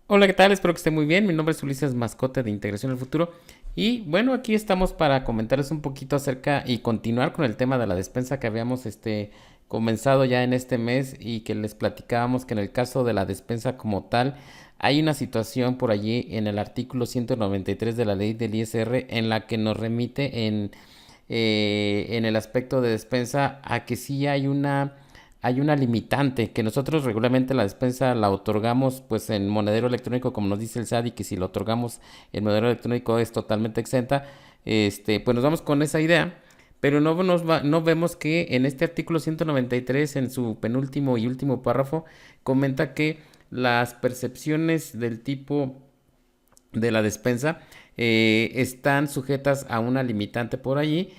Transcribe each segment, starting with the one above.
Hola, ¿qué tal? Espero que esté muy bien. Mi nombre es Ulises Mascote de Integración al Futuro. Y bueno, aquí estamos para comentarles un poquito acerca y continuar con el tema de la despensa que habíamos comenzado ya en este mes y que les platicábamos que en el caso de la despensa como tal, hay una situación por allí en el artículo 193 de la ley del ISR en la que nos remite en el aspecto de despensa a que sí hay una limitante, que nosotros regularmente la despensa la otorgamos pues en monedero electrónico como nos dice el SAT, y que si lo otorgamos en monedero electrónico es totalmente exenta. Pues nos vamos con esa idea, pero no vemos que en este artículo 193 en su penúltimo y último párrafo comenta que las percepciones del tipo de la despensa están sujetas a una limitante por allí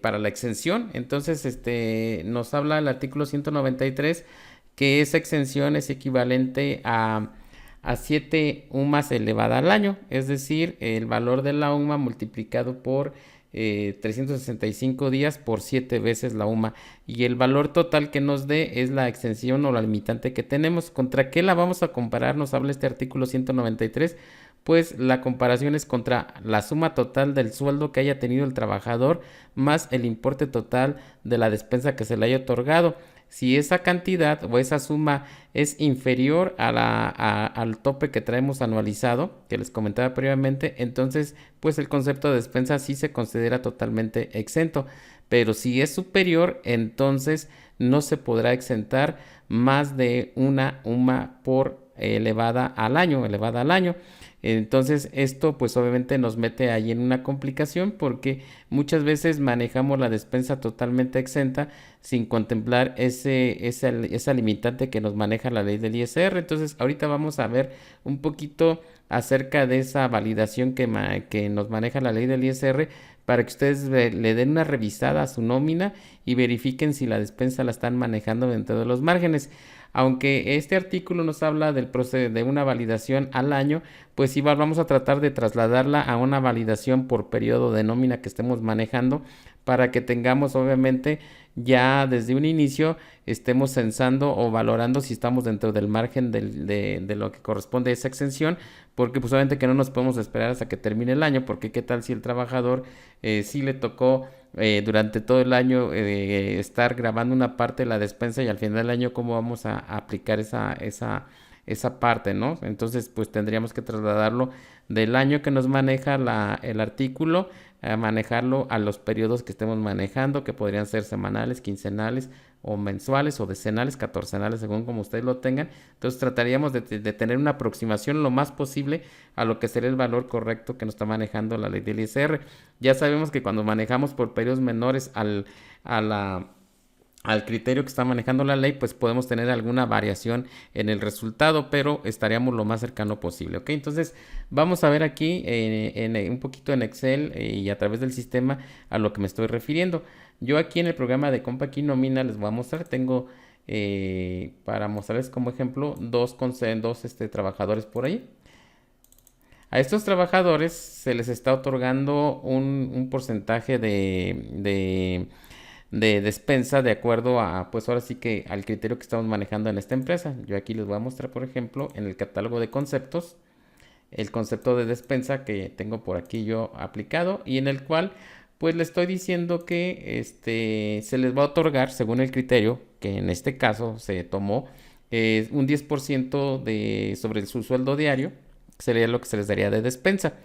para la exención. Entonces, nos habla el artículo 193 que esa exención es equivalente a 7 UMAS elevada al año, es decir, el valor de la UMA multiplicado por 365 días por 7 veces la UMA, y el valor total que nos dé es la exención o la limitante que tenemos. ¿Contra qué la vamos a comparar? Nos habla este artículo 193. Pues la comparación es contra la suma total del sueldo que haya tenido el trabajador más el importe total de la despensa que se le haya otorgado. Si esa cantidad o esa suma es inferior al tope que traemos anualizado, que les comentaba previamente, entonces pues el concepto de despensa sí se considera totalmente exento. Pero si es superior, entonces no se podrá exentar más de una UMA por elevada al año. Entonces esto pues obviamente nos mete ahí en una complicación porque muchas veces manejamos la despensa totalmente exenta sin contemplar esa limitante que nos maneja la ley del ISR. Entonces ahorita vamos a ver un poquito acerca de esa validación que nos maneja la ley del ISR para que ustedes le den una revisada a su nómina y verifiquen si la despensa la están manejando dentro de los márgenes. Aunque este artículo nos habla del proceso de una validación al año, pues igual vamos a tratar de trasladarla a una validación por periodo de nómina que estemos manejando para que tengamos obviamente ya desde un inicio estemos censando o valorando si estamos dentro del margen de lo que corresponde a esa exención, porque pues obviamente que no nos podemos esperar hasta que termine el año, porque qué tal si el trabajador sí le tocó durante todo el año estar grabando una parte de la despensa y al final del año cómo vamos a aplicar esa parte, ¿no? Entonces, pues tendríamos que trasladarlo del año que nos maneja el artículo a manejarlo a los periodos que estemos manejando, que podrían ser semanales, quincenales o mensuales o decenales, catorcenales, según como ustedes lo tengan. Entonces trataríamos de tener una aproximación lo más posible a lo que sería el valor correcto que nos está manejando la ley del ISR. Ya sabemos que cuando manejamos por periodos menores a la al criterio que está manejando la ley, pues podemos tener alguna variación en el resultado, pero estaríamos lo más cercano posible, ¿ok? Entonces, vamos a ver aquí un poquito en Excel y a través del sistema a lo que me estoy refiriendo. Yo aquí en el programa de Compaqui Nómina les voy a mostrar, tengo para mostrarles como ejemplo dos trabajadores por ahí. A estos trabajadores se les está otorgando un porcentaje de despensa de acuerdo a, pues ahora sí que al criterio que estamos manejando en esta empresa. Yo aquí les voy a mostrar, por ejemplo, en el catálogo de conceptos, el concepto de despensa que tengo por aquí yo aplicado y en el cual pues le estoy diciendo que se les va a otorgar según el criterio que en este caso se tomó un 10% sobre su sueldo diario, sería lo que se les daría de despensa.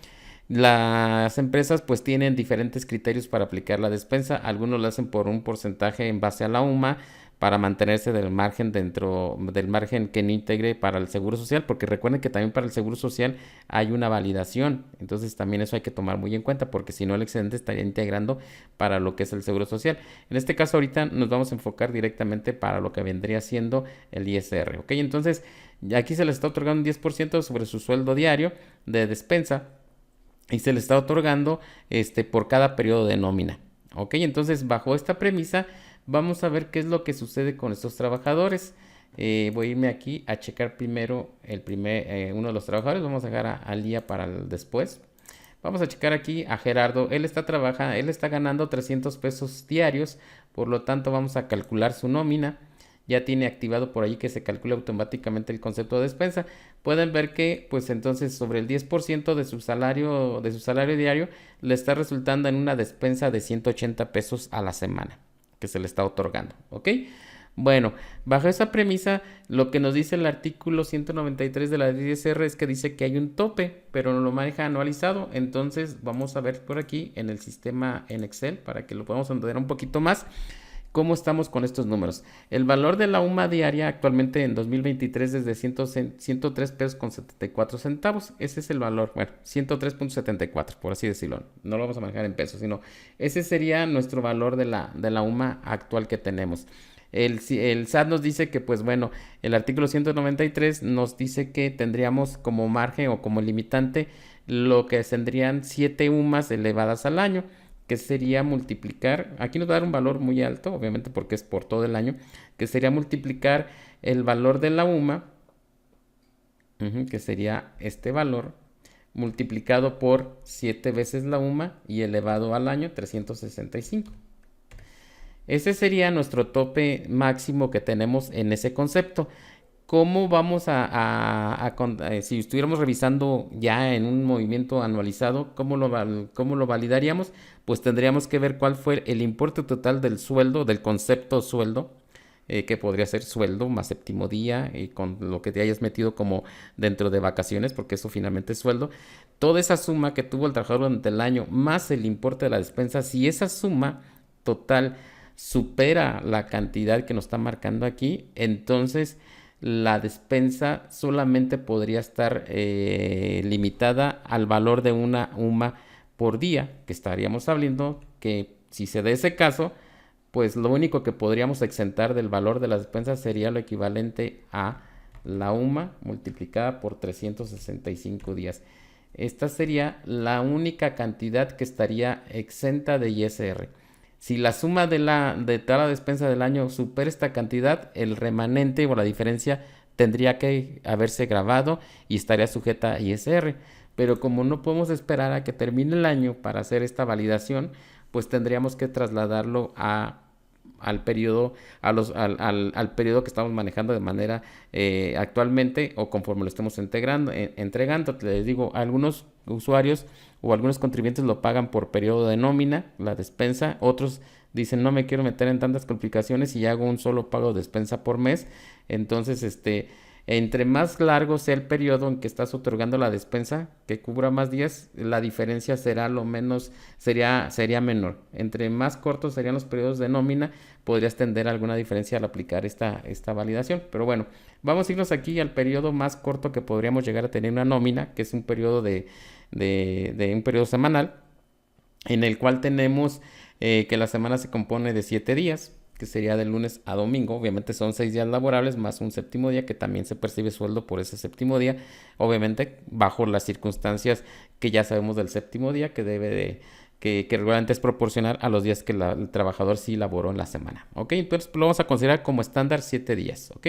Las empresas pues tienen diferentes criterios para aplicar la despensa. Algunos lo hacen por un porcentaje en base a la UMA para mantenerse del margen dentro del margen que no integre para el seguro social, porque recuerden que también para el seguro social hay una validación. Entonces también eso hay que tomar muy en cuenta porque si no el excedente estaría integrando para lo que es el seguro social. En este caso ahorita nos vamos a enfocar directamente para lo que vendría siendo el ISR. ¿Ok? Entonces aquí se les está otorgando un 10% sobre su sueldo diario de despensa y se le está otorgando por cada periodo de nómina. Ok, entonces bajo esta premisa vamos a ver qué es lo que sucede con estos trabajadores. Voy a irme aquí a checar primero uno de los trabajadores. Vamos a dejar al día para el después. Vamos a checar aquí a Gerardo. Él está ganando 300 pesos diarios. Por lo tanto, vamos a calcular su nómina. ya tiene activado por ahí que se calcule automáticamente el concepto de despensa. Pueden ver que pues entonces sobre el 10% de su salario diario le está resultando en una despensa de 180 pesos a la semana que se le está otorgando, ¿ok? Bueno, bajo esa premisa, lo que nos dice el artículo 193 de la DSR es que dice que hay un tope, pero no lo maneja anualizado. Entonces, vamos a ver por aquí en el sistema en Excel para que lo podamos entender un poquito más cómo estamos con estos números. El valor de la UMA diaria actualmente en 2023 es de 103 pesos con 74 centavos. Ese es el valor, bueno, 103.74, por así decirlo. No lo vamos a manejar en pesos, sino ese sería nuestro valor de la UMA actual que tenemos. El SAT nos dice que, pues bueno, el artículo 193 nos dice que tendríamos como margen o como limitante lo que tendrían 7 UMAs elevadas al año, que sería multiplicar, aquí nos va a dar un valor muy alto, obviamente porque es por todo el año, que sería multiplicar el valor de la UMA, que sería este valor, multiplicado por 7 veces la UMA y elevado al año 365. Ese sería nuestro tope máximo que tenemos en ese concepto. ¿Cómo vamos si estuviéramos revisando ya en un movimiento anualizado, cómo lo validaríamos? Pues tendríamos que ver cuál fue el importe total del sueldo, del concepto sueldo, que podría ser sueldo más séptimo día y con lo que te hayas metido como dentro de vacaciones, porque eso finalmente es sueldo. Toda esa suma que tuvo el trabajador durante el año más el importe de la despensa, si esa suma total supera la cantidad que nos está marcando aquí, entonces la despensa solamente podría estar limitada al valor de una UMA por día, que estaríamos hablando que si se da ese caso, pues lo único que podríamos exentar del valor de la despensa sería lo equivalente a la UMA multiplicada por 365 días. Esta sería la única cantidad que estaría exenta de ISR. Si la suma de toda la despensa del año supera esta cantidad, el remanente o la diferencia tendría que haberse grabado y estaría sujeta a ISR. Pero como no podemos esperar a que termine el año para hacer esta validación, pues tendríamos que trasladarlo al periodo, al periodo que estamos manejando de manera actualmente o conforme lo estemos entregando. Les digo, algunos usuarios o algunos contribuyentes lo pagan por periodo de nómina, la despensa. Otros dicen, no me quiero meter en tantas complicaciones y hago un solo pago de despensa por mes. Entonces, entre más largo sea el periodo en que estás otorgando la despensa, que cubra más días, la diferencia sería sería menor. Entre más cortos serían los periodos de nómina, podrías tender a alguna diferencia al aplicar esta validación. Pero bueno, vamos a irnos aquí al periodo más corto que podríamos llegar a tener una nómina, que es un periodo de un periodo semanal, en el cual tenemos que la semana se compone de 7 días, que sería de lunes a domingo. Obviamente son 6 días laborables más un séptimo día, que también se percibe sueldo por ese séptimo día, obviamente bajo las circunstancias que ya sabemos del séptimo día, que que regularmente es proporcional a los días que el trabajador sí laboró en la semana, ¿ok? Entonces lo vamos a considerar como estándar 7 días, ¿ok?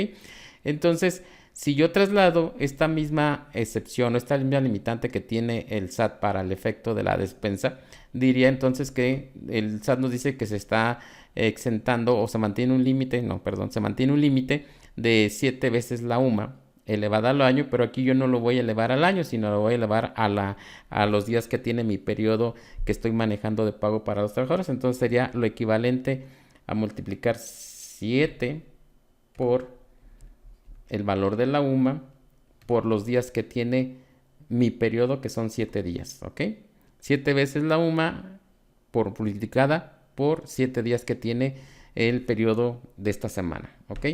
Entonces, si yo traslado esta misma excepción o esta misma limitante que tiene el SAT para el efecto de la despensa, diría entonces que el SAT nos dice que se está exentando o se mantiene un límite, no, perdón, se mantiene un límite de 7 veces la UMA elevada al año, pero aquí yo no lo voy a elevar al año, sino lo voy a elevar a los días que tiene mi periodo que estoy manejando de pago para los trabajadores. Entonces sería lo equivalente a multiplicar 7 por el valor de la UMA por los días que tiene mi periodo, que son 7 días, ¿ok? 7 veces la UMA multiplicada por 7 días que tiene el periodo de esta semana, ¿ok?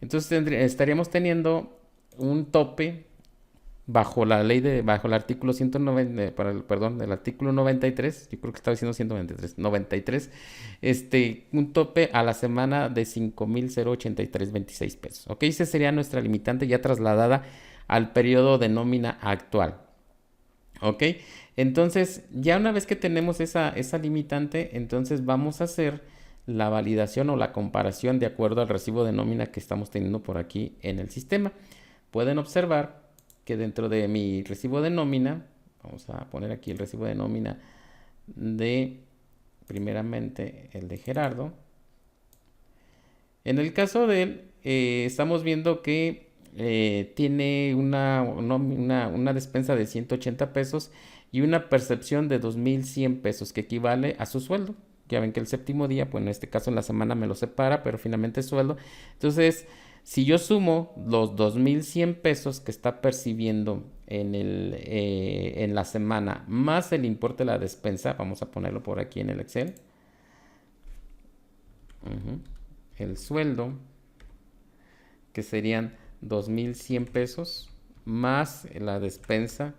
Entonces estaríamos teniendo un tope bajo el artículo 190, perdón, el artículo 93, yo creo que estaba diciendo 193, un tope a la semana de 5,083.26 pesos, ¿ok? Esa sería nuestra limitante ya trasladada al periodo de nómina actual, ¿ok? Entonces, ya una vez que tenemos esa limitante, entonces vamos a hacer la validación o la comparación de acuerdo al recibo de nómina que estamos teniendo por aquí en el sistema. Pueden observar que dentro de mi recibo de nómina, vamos a poner aquí el recibo de nómina de, primeramente, el de Gerardo. En el caso de él, estamos viendo que tiene una despensa de 180 pesos y una percepción de 2,100 pesos, que equivale a su sueldo. Ya ven que el séptimo día, pues en este caso en la semana me lo separa, pero finalmente es sueldo. Entonces, si yo sumo los 2,100 pesos que está percibiendo en la semana, más el importe de la despensa, vamos a ponerlo por aquí en el Excel. Ujú. El sueldo, que serían 2,100 pesos, más la despensa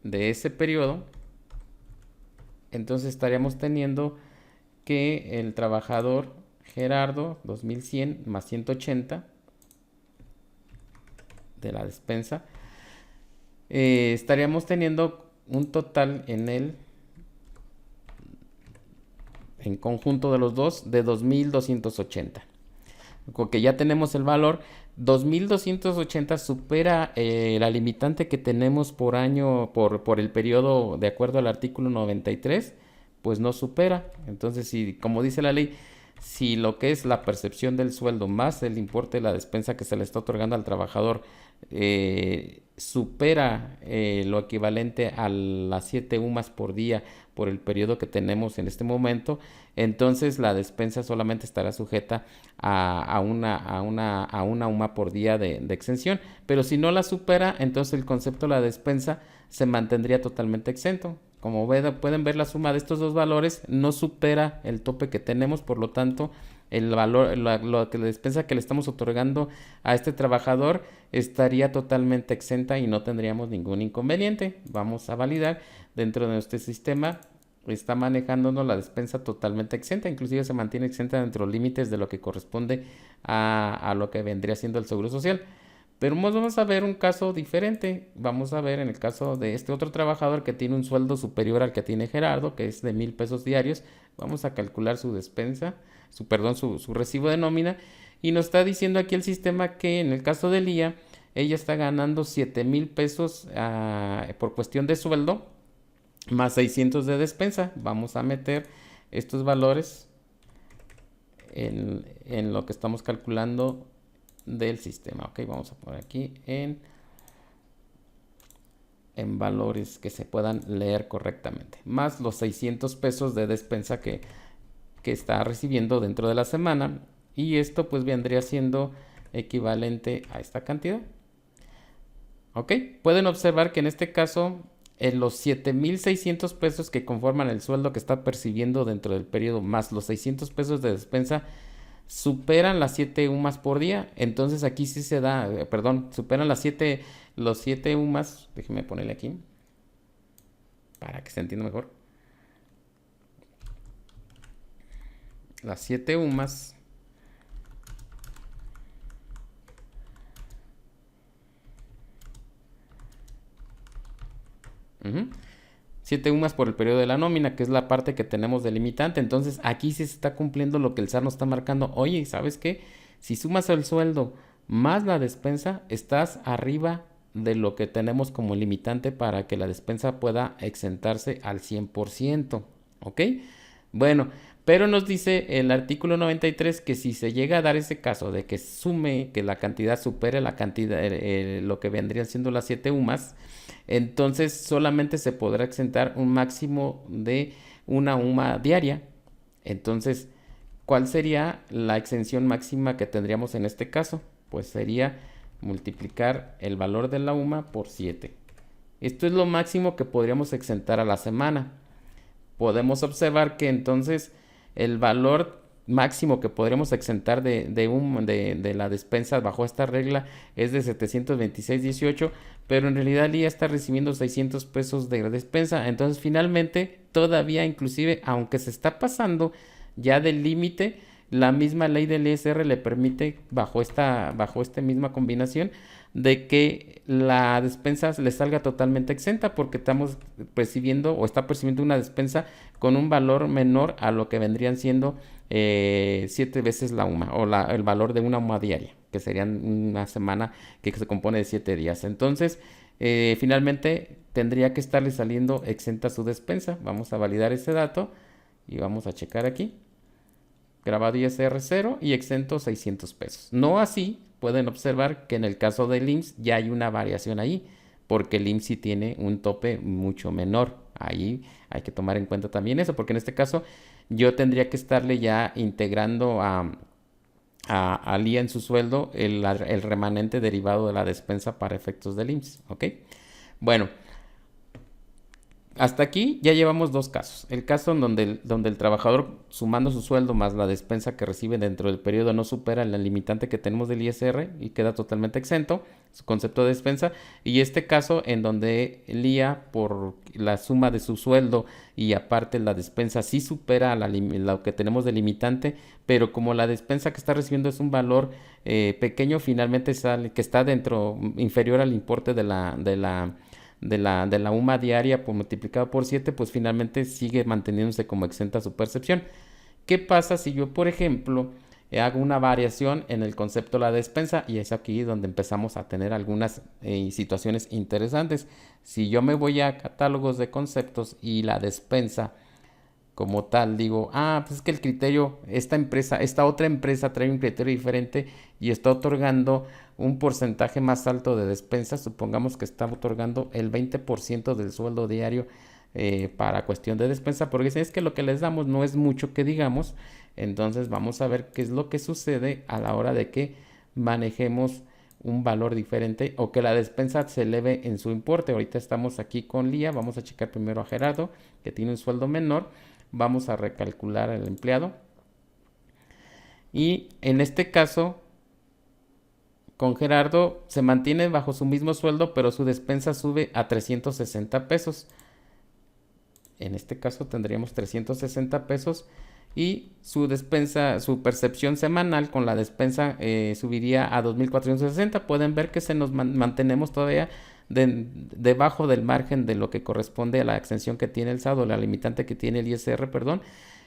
de ese periodo. Entonces estaríamos teniendo que el trabajador Gerardo, 2,100 más 180 de la despensa, estaríamos teniendo un total en conjunto de los dos, de 2,280. Porque ya tenemos el valor, 2,280 supera la limitante que tenemos por año, por el periodo, de acuerdo al artículo 93, pues no supera. Entonces, si, como dice la ley, si lo que es la percepción del sueldo más el importe de la despensa que se le está otorgando al trabajador supera lo equivalente a las 7 UMAS por día por el periodo que tenemos en este momento, entonces la despensa solamente estará sujeta a una UMA por día de exención. Pero si no la supera, entonces el concepto de la despensa se mantendría totalmente exento. Como pueden ver, la suma de estos dos valores no supera el tope que tenemos, por lo tanto, el valor, la despensa que le estamos otorgando a este trabajador estaría totalmente exenta y no tendríamos ningún inconveniente. Vamos a validar dentro de nuestro sistema. Está manejándonos la despensa totalmente exenta, inclusive se mantiene exenta dentro de los límites de lo que corresponde a lo que vendría siendo el Seguro Social. Pero vamos a ver un caso diferente. Vamos a ver en el caso de este otro trabajador que tiene un sueldo superior al que tiene Gerardo, que es de 1,000 pesos diarios. Vamos a calcular su despensa, su recibo de nómina. Y nos está diciendo aquí el sistema que en el caso de Lía, ella está ganando 7,000 pesos por cuestión de sueldo, más 600 de despensa. Vamos a meter estos valores en lo que estamos calculando del sistema. Ok, vamos a poner aquí en valores que se puedan leer correctamente, más los 600 pesos de despensa que está recibiendo dentro de la semana, y esto pues vendría siendo equivalente a esta cantidad. Ok, pueden observar que en este caso en los 7,600 pesos que conforman el sueldo que está percibiendo dentro del periodo, más los 600 pesos de despensa, superan las 7 UMAS por día. Entonces aquí sí se da, superan los 7 UMAS. Déjenme ponerle aquí para que se entienda mejor. Las 7 UMAS uh 7 UMAS por el periodo de la nómina, que es la parte que tenemos delimitante. Entonces aquí sí se está cumpliendo lo que el SAT nos está marcando. Oye, ¿sabes qué? Si sumas el sueldo más la despensa, estás arriba de lo que tenemos como limitante para que la despensa pueda exentarse al 100%. ¿Ok? Bueno, pero nos dice el artículo 93 que si se llega a dar ese caso de que que la cantidad supere la cantidad, lo que vendrían siendo las 7 UMAS, entonces solamente se podrá exentar un máximo de una UMA diaria. Entonces, ¿cuál sería la exención máxima que tendríamos en este caso? Pues sería multiplicar el valor de la UMA por 7. Esto es lo máximo que podríamos exentar a la semana. Podemos observar que entonces el valor máximo que podríamos exentar de la despensa bajo esta regla es de 726.18, pero en realidad Lía está recibiendo 600 pesos de despensa. Entonces finalmente todavía, inclusive aunque se está pasando ya del límite, la misma ley del ISR le permite bajo esta misma combinación de que la despensa le salga totalmente exenta, porque estamos percibiendo o está percibiendo una despensa con un valor menor a lo que vendrían siendo 7 veces la UMA o el valor de una UMA diaria, que serían una semana que se compone de 7 días. Entonces, finalmente tendría que estarle saliendo exenta su despensa. Vamos a validar ese dato y vamos a checar aquí. grabado ISR 0 y exento 600 pesos. No así, pueden observar que en el caso del IMSS ya hay una variación ahí, porque el IMSS sí tiene un tope mucho menor. Ahí hay que tomar en cuenta también eso, porque en este caso yo tendría que estarle ya integrando al IA en su sueldo el remanente derivado de la despensa para efectos del IMSS, ¿ok? Bueno, hasta aquí ya llevamos dos casos. El caso en donde el trabajador, sumando su sueldo más la despensa que recibe dentro del periodo, no supera la limitante que tenemos del ISR y queda totalmente exento, su concepto de despensa. Y este caso en donde el IA, por la suma de su sueldo y aparte la despensa, sí supera lo que tenemos de limitante, pero como la despensa que está recibiendo es un valor pequeño, finalmente sale que está dentro, inferior al importe de la UMA diaria multiplicado por 7, pues finalmente sigue manteniéndose como exenta su percepción. ¿Qué pasa si yo, por ejemplo, hago una variación en el concepto de la despensa? Y es aquí donde empezamos a tener algunas situaciones interesantes. Si yo me voy a catálogos de conceptos y la despensa como tal, digo, pues es que el criterio, esta otra empresa trae un criterio diferente y está otorgando un porcentaje más alto de despensa. Supongamos que está otorgando el 20% del sueldo diario para cuestión de despensa, porque es que lo que les damos no es mucho que digamos. Entonces vamos a ver qué es lo que sucede a la hora de que manejemos un valor diferente o que la despensa se eleve en su importe. Ahorita estamos aquí con Lía, vamos a checar primero a Gerardo, que tiene un sueldo menor. Vamos a recalcular al empleado. Y en este caso, con Gerardo se mantiene bajo su mismo sueldo, pero su despensa sube a 360 pesos. En este caso tendríamos 360 pesos y su despensa, su percepción semanal con la despensa subiría a 2.460. Pueden ver que se nos mantenemos todavía debajo del margen de lo que corresponde a la exención que tiene el SAT, la limitante que tiene el ISR, perdón.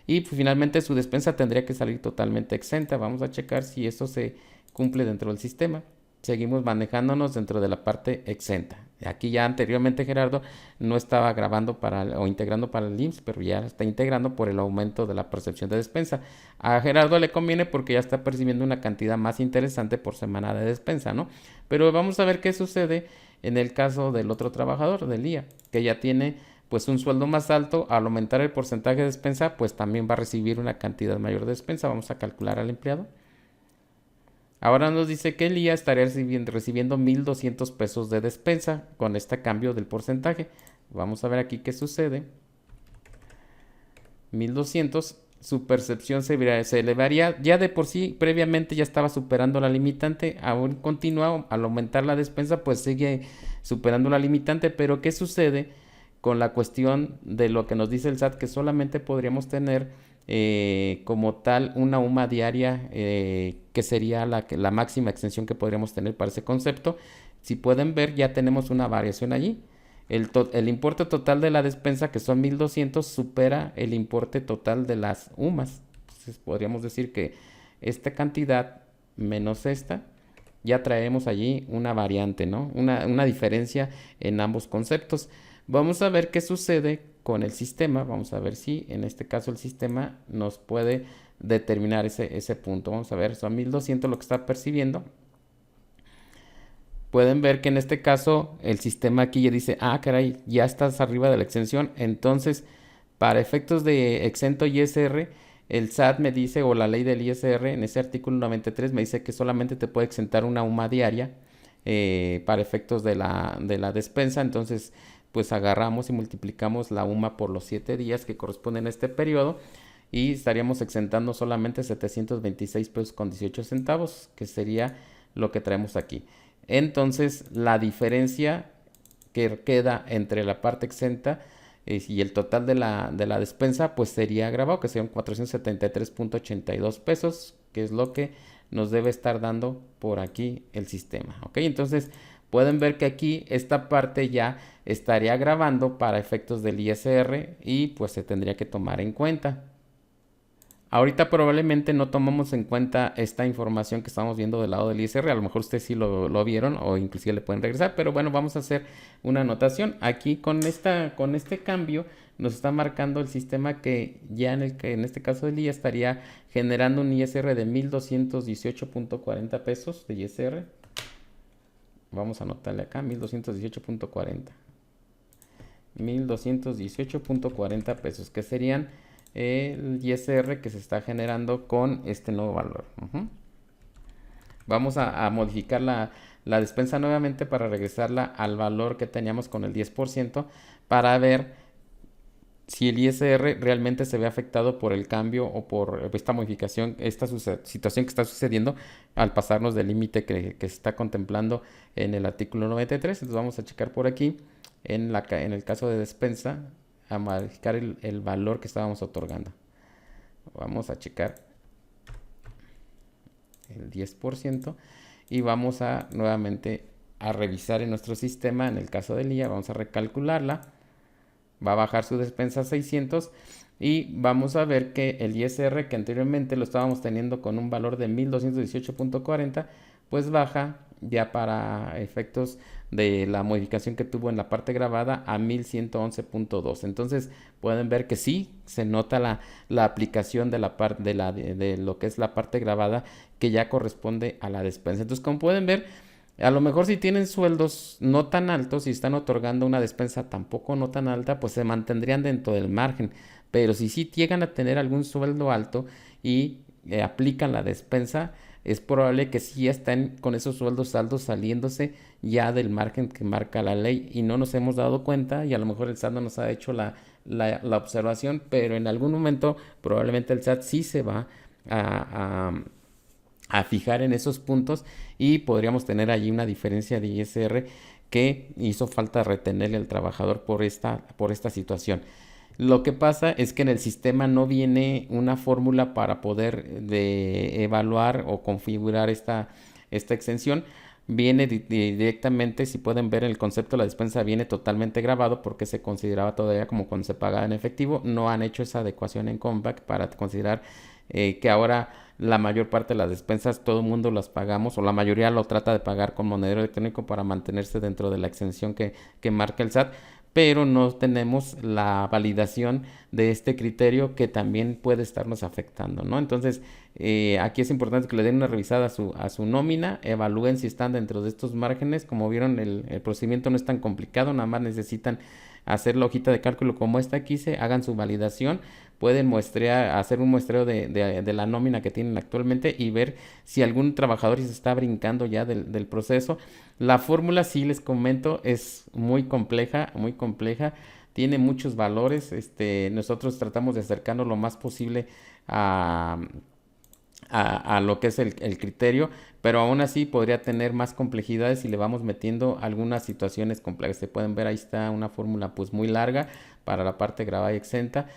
Y pues, finalmente su despensa tendría que salir totalmente exenta. Vamos a checar si esto se cumple dentro del sistema. Seguimos manejándonos dentro de la parte exenta. Aquí ya anteriormente Gerardo no estaba grabando o integrando para el IMSS, pero ya está integrando por el aumento de la percepción de despensa. A Gerardo le conviene porque ya está percibiendo una cantidad más interesante por semana de despensa, ¿no? Pero vamos a ver qué sucede en el caso del otro trabajador, del IA, que ya tiene pues un sueldo más alto. Al aumentar el porcentaje de despensa, pues también va a recibir una cantidad mayor de despensa. Vamos a calcular al empleado. Ahora nos dice que el IA estaría recibiendo 1.200 pesos de despensa con este cambio del porcentaje. Vamos a ver aquí qué sucede. 1.200, su percepción se elevaría. Ya de por sí, previamente ya estaba superando la limitante. Aún continúa, al aumentar la despensa, pues sigue superando la limitante. Pero ¿qué sucede con la cuestión de lo que nos dice el SAT? Que solamente podríamos tener como tal una UMA diaria que sería la máxima extensión que podríamos tener para ese concepto. Si pueden ver, ya tenemos una variación allí. El importe total de la despensa, que son 1.200, supera el importe total de las UMAs. Entonces podríamos decir que esta cantidad menos esta, ya traemos allí una variante, ¿no? Una diferencia en ambos conceptos. Vamos a ver qué sucede con el sistema. Vamos a ver si en este caso el sistema nos puede determinar ese punto. Vamos a ver, son 1.200 lo que está percibiendo. Pueden ver que en este caso el sistema aquí ya dice, caray, ya estás arriba de la exención. Entonces, para efectos de exento ISR, el SAT me dice, o la ley del ISR, en ese artículo 93, me dice que solamente te puede exentar una UMA diaria para efectos de la despensa. Entonces, pues agarramos y multiplicamos la UMA por los 7 días que corresponden a este periodo y estaríamos exentando solamente 726 pesos con 18 centavos, que sería lo que traemos aquí. Entonces, la diferencia que queda entre la parte exenta y el total de la despensa, pues sería agravado, que serían 473.82 pesos, que es lo que nos debe estar dando por aquí el sistema, ¿ok? Entonces, pueden ver que aquí esta parte ya estaría agravando para efectos del ISR y pues se tendría que tomar en cuenta. Ahorita probablemente no tomamos en cuenta esta información que estamos viendo del lado del ISR. A lo mejor ustedes sí lo vieron o inclusive le pueden regresar. Pero bueno, vamos a hacer una anotación. Aquí con este cambio nos está marcando el sistema que ya en este caso del día estaría generando un ISR de 1,218.40 pesos de ISR. Vamos a anotarle acá, 1,218.40. 1,218.40 pesos, que serían el ISR que se está generando con este nuevo valor. Vamos a modificar la despensa nuevamente para regresarla al valor que teníamos con el 10% para ver si el ISR realmente se ve afectado por el cambio o por esta modificación, esta situación que está sucediendo al pasarnos del límite que se está contemplando en el artículo 93. Entonces vamos a checar por aquí, en el caso de despensa, a modificar el valor que estábamos otorgando. Vamos a checar el 10% y vamos a nuevamente a revisar en nuestro sistema. En el caso del IA vamos a recalcularla, va a bajar su despensa a 600 y vamos a ver que el ISR, que anteriormente lo estábamos teniendo con un valor de 1,218.40, pues baja ya para efectos de la modificación que tuvo en la parte grabada a 1,111.2. Entonces pueden ver que sí se nota la aplicación de la parte de lo que es la parte grabada, que ya corresponde a la despensa. Entonces, como pueden ver, a lo mejor si tienen sueldos no tan altos y están otorgando una despensa tampoco no tan alta, pues se mantendrían dentro del margen. Pero si sí llegan a tener algún sueldo alto y aplican la despensa, es probable que sí estén con esos sueldos altos saliéndose ya del margen que marca la ley y no nos hemos dado cuenta, y a lo mejor el SAT no nos ha hecho la observación, pero en algún momento probablemente el SAT sí se va a fijar en esos puntos y podríamos tener allí una diferencia de ISR que hizo falta retenerle al trabajador por esta situación. Lo que pasa es que en el sistema no viene una fórmula para poder evaluar o configurar esta exención. Viene directamente, si pueden ver, el concepto de la despensa viene totalmente grabado porque se consideraba todavía como cuando se pagaba en efectivo. No han hecho esa adecuación en Compact para considerar que ahora la mayor parte de las despensas todo el mundo las pagamos, o la mayoría lo trata de pagar con monedero electrónico para mantenerse dentro de la exención que marca el SAT, pero no tenemos la validación de este criterio que también puede estarnos afectando, ¿no? Entonces, aquí es importante que le den una revisada a su nómina, evalúen si están dentro de estos márgenes. Como vieron, el procedimiento no es tan complicado, nada más necesitan hacer la hojita de cálculo como esta aquí, hagan su validación, pueden hacer un muestreo de la nómina que tienen actualmente y ver si algún trabajador se está brincando ya del proceso. La fórmula, sí les comento, es muy compleja, tiene muchos valores. Nosotros tratamos de acercarnos lo más posible a lo que es el criterio, pero aún así podría tener más complejidades si le vamos metiendo algunas situaciones complejas. Se pueden ver, ahí está una fórmula pues muy larga para la parte grabada y exenta.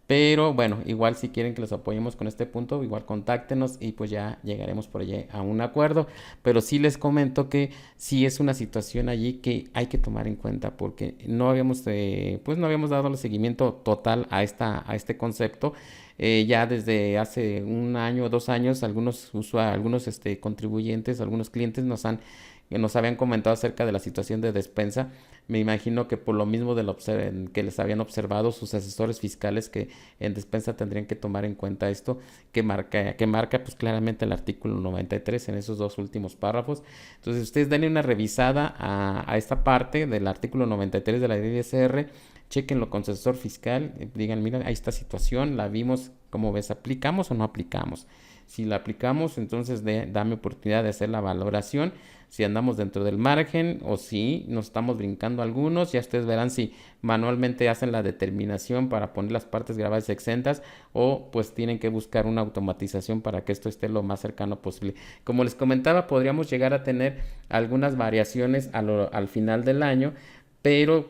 Pero bueno, igual si quieren que los apoyemos con este punto, igual contáctenos y pues ya llegaremos por allí a un acuerdo. Pero sí les comento que sí es una situación allí que hay que tomar en cuenta, porque no habíamos dado el seguimiento total a este concepto. Ya desde hace un año o 2 años, algunos contribuyentes, algunos clientes nos habían comentado acerca de la situación de despensa. Me imagino que por lo mismo que les habían observado sus asesores fiscales, que en despensa tendrían que tomar en cuenta esto que marca pues claramente el artículo 93 en esos dos últimos párrafos. Entonces ustedes denle una revisada a esta parte del artículo 93 de la ley de ISR, chequenlo con su asesor fiscal, digan, mira, ahí está situación, la vimos, ¿cómo ves? ¿Aplicamos o no aplicamos? Si la aplicamos, entonces dame oportunidad de hacer la valoración, si andamos dentro del margen o si nos estamos brincando algunos. Ya ustedes verán si manualmente hacen la determinación para poner las partes grabadas exentas, o pues tienen que buscar una automatización para que esto esté lo más cercano posible. Como les comentaba, podríamos llegar a tener algunas variaciones al final del año, pero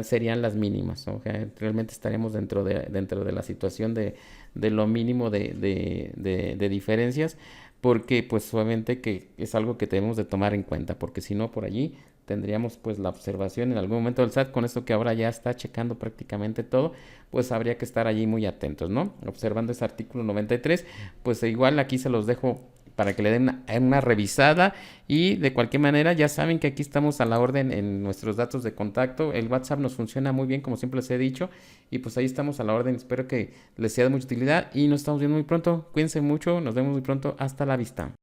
serían las mínimas, ¿no? O sea, realmente estaríamos dentro de la situación de lo mínimo de diferencias, porque pues obviamente que es algo que debemos de tomar en cuenta, porque si no por allí tendríamos pues la observación en algún momento del SAT, con esto que ahora ya está checando prácticamente todo, pues habría que estar allí muy atentos, ¿no? Observando ese artículo 93, pues igual aquí se los dejo para que le den una revisada y de cualquier manera ya saben que aquí estamos a la orden en nuestros datos de contacto. El WhatsApp nos funciona muy bien, como siempre les he dicho, y pues ahí estamos a la orden. Espero que les sea de mucha utilidad y nos estamos viendo muy pronto. Cuídense mucho, nos vemos muy pronto. Hasta la vista.